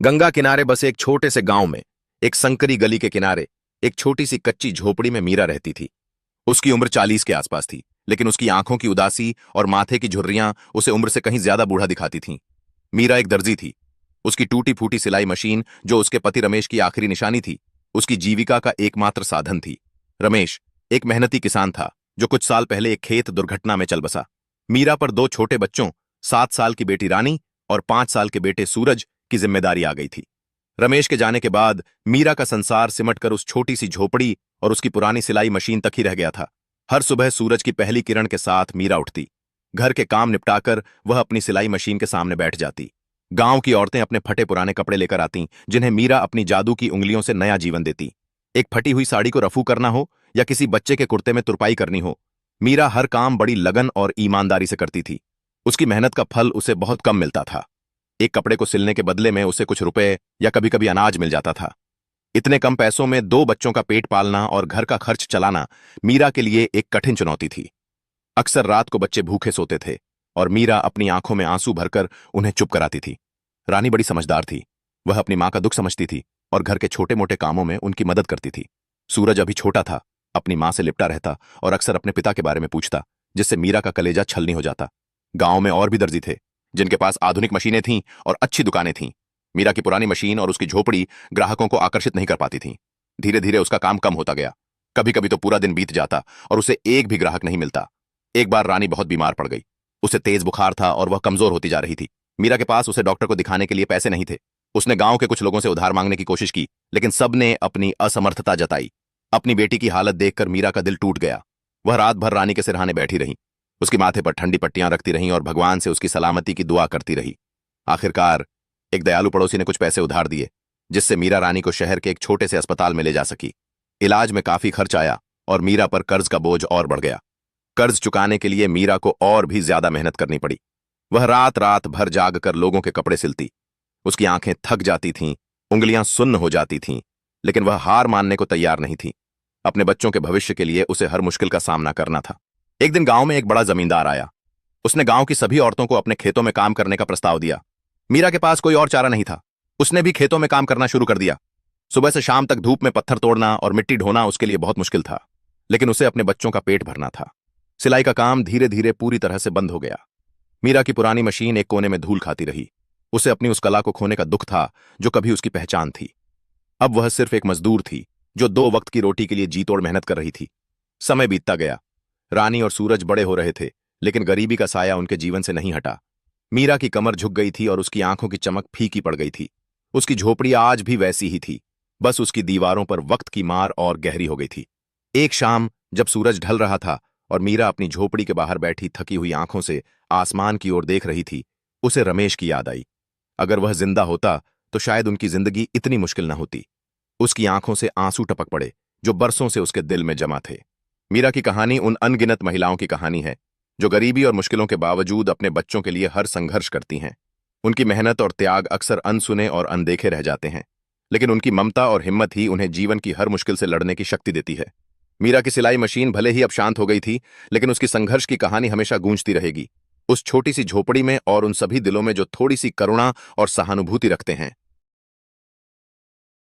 गंगा किनारे बसे एक छोटे से गांव में, एक संकरी गली के किनारे, एक छोटी सी कच्ची झोपड़ी में मीरा रहती थी। उसकी उम्र 40 के आसपास थी, लेकिन उसकी आंखों की उदासी और माथे की झुर्रियां उसे उम्र से कहीं ज्यादा बूढ़ा दिखाती थीं। मीरा एक दर्जी थी। उसकी टूटी फूटी सिलाई मशीन, जो उसके पति रमेश की आखिरी निशानी थी, उसकी जीविका का एकमात्र साधन थी। रमेश एक मेहनती किसान था, जो कुछ साल पहले एक खेत दुर्घटना में चल बसा। मीरा पर दो छोटे बच्चों, 7 साल की बेटी रानी और 5 साल के बेटे सूरज की जिम्मेदारी आ गई थी। रमेश के जाने के बाद मीरा का संसार सिमटकर उस छोटी सी झोपड़ी और उसकी पुरानी सिलाई मशीन तक ही रह गया था। हर सुबह सूरज की पहली किरण के साथ मीरा उठती। घर के काम निपटाकर वह अपनी सिलाई मशीन के सामने बैठ जाती। गांव की औरतें अपने फटे पुराने कपड़े लेकर आतीं, जिन्हें मीरा अपनी जादू की उंगलियों से नया जीवन देती। एक फटी हुई साड़ी को रफू करना हो या किसी बच्चे के कुर्ते में तुरपाई करनी हो, मीरा हर काम बड़ी लगन और ईमानदारी से करती थी। उसकी मेहनत का फल उसे बहुत कम मिलता था। एक कपड़े को सिलने के बदले में उसे कुछ रुपए या कभी कभी अनाज मिल जाता था। इतने कम पैसों में 2 बच्चों का पेट पालना और घर का खर्च चलाना मीरा के लिए एक कठिन चुनौती थी। अक्सर रात को बच्चे भूखे सोते थे और मीरा अपनी आंखों में आंसू भरकर उन्हें चुप कराती थी। रानी बड़ी समझदार थी। वह अपनी मां का दुख समझती थी और घर के छोटे मोटे कामों में उनकी मदद करती थी। सूरज अभी छोटा था, अपनी मां से लिपटा रहता और अक्सर अपने पिता के बारे में पूछता, जिससे मीरा का कलेजा छलनी हो जाता। गांव में और भी दर्जी थे, जिनके पास आधुनिक मशीनें थीं और अच्छी दुकानें थीं। मीरा की पुरानी मशीन और उसकी झोपड़ी ग्राहकों को आकर्षित नहीं कर पाती थीं। धीरे धीरे उसका काम कम होता गया। कभी कभी तो पूरा दिन बीत जाता और उसे एक भी ग्राहक नहीं मिलता। एक बार रानी बहुत बीमार पड़ गई। उसे तेज बुखार था और वह कमजोर होती जा रही थी। मीरा के पास उसे डॉक्टर को दिखाने के लिए पैसे नहीं थे। उसने गांव के कुछ लोगों से उधार मांगने की कोशिश की, लेकिन सबने अपनी असमर्थता जताई। अपनी बेटी की हालत देखकर मीरा का दिल टूट गया। वह रात भर रानी के सिरहाने बैठी रही, उसके माथे पर ठंडी पट्टियां रखती रहीं और भगवान से उसकी सलामती की दुआ करती रही। आखिरकार एक दयालु पड़ोसी ने कुछ पैसे उधार दिए, जिससे मीरा रानी को शहर के एक छोटे से अस्पताल में ले जा सकी। इलाज में काफी खर्च आया और मीरा पर कर्ज का बोझ और बढ़ गया। कर्ज चुकाने के लिए मीरा को और भी ज्यादा मेहनत करनी पड़ी। वह रात रात भर जाग कर लोगों के कपड़े सिलती। उसकी आंखें थक जाती थीं, उंगलियां सुन्न हो जाती थीं, लेकिन वह हार मानने को तैयार नहीं थी। अपने बच्चों के भविष्य के लिए उसे हर मुश्किल का सामना करना था। एक दिन गांव में एक बड़ा जमींदार आया। उसने गांव की सभी औरतों को अपने खेतों में काम करने का प्रस्ताव दिया। मीरा के पास कोई और चारा नहीं था। उसने भी खेतों में काम करना शुरू कर दिया। सुबह से शाम तक धूप में पत्थर तोड़ना और मिट्टी ढोना उसके लिए बहुत मुश्किल था, लेकिन उसे अपने बच्चों का पेट भरना था। सिलाई का काम धीरे धीरे पूरी तरह से बंद हो गया। मीरा की पुरानी मशीन एक कोने में धूल खाती रही। उसे अपनी उस कला को खोने का दुख था, जो कभी उसकी पहचान थी। अब वह सिर्फ एक मजदूर थी, जो 2 वक्त की रोटी के लिए जी तोड़ मेहनत कर रही थी। समय बीतता गया। रानी और सूरज बड़े हो रहे थे, लेकिन गरीबी का साया उनके जीवन से नहीं हटा। मीरा की कमर झुक गई थी और उसकी आंखों की चमक फीकी पड़ गई थी। उसकी झोपड़ी आज भी वैसी ही थी, बस उसकी दीवारों पर वक्त की मार और गहरी हो गई थी। एक शाम जब सूरज ढल रहा था और मीरा अपनी झोपड़ी के बाहर बैठी थकी हुई आंखों से आसमान की ओर देख रही थी, उसे रमेश की याद आई। अगर वह जिंदा होता तो शायद उनकी जिंदगी इतनी मुश्किल न होती। उसकी आंखों से आंसू टपक पड़े, जो बरसों से उसके दिल में जमा थे। मीरा की कहानी उन अनगिनत महिलाओं की कहानी है, जो गरीबी और मुश्किलों के बावजूद अपने बच्चों के लिए हर संघर्ष करती हैं। उनकी मेहनत और त्याग अक्सर अनसुने और अनदेखे रह जाते हैं, लेकिन उनकी ममता और हिम्मत ही उन्हें जीवन की हर मुश्किल से लड़ने की शक्ति देती है। मीरा की सिलाई मशीन भले ही अब शांत हो गई थी, लेकिन उसकी संघर्ष की कहानी हमेशा गूंजती रहेगी, उस छोटी सी झोपड़ी में और उन सभी दिलों में जो थोड़ी सी करुणा और सहानुभूति रखते हैं।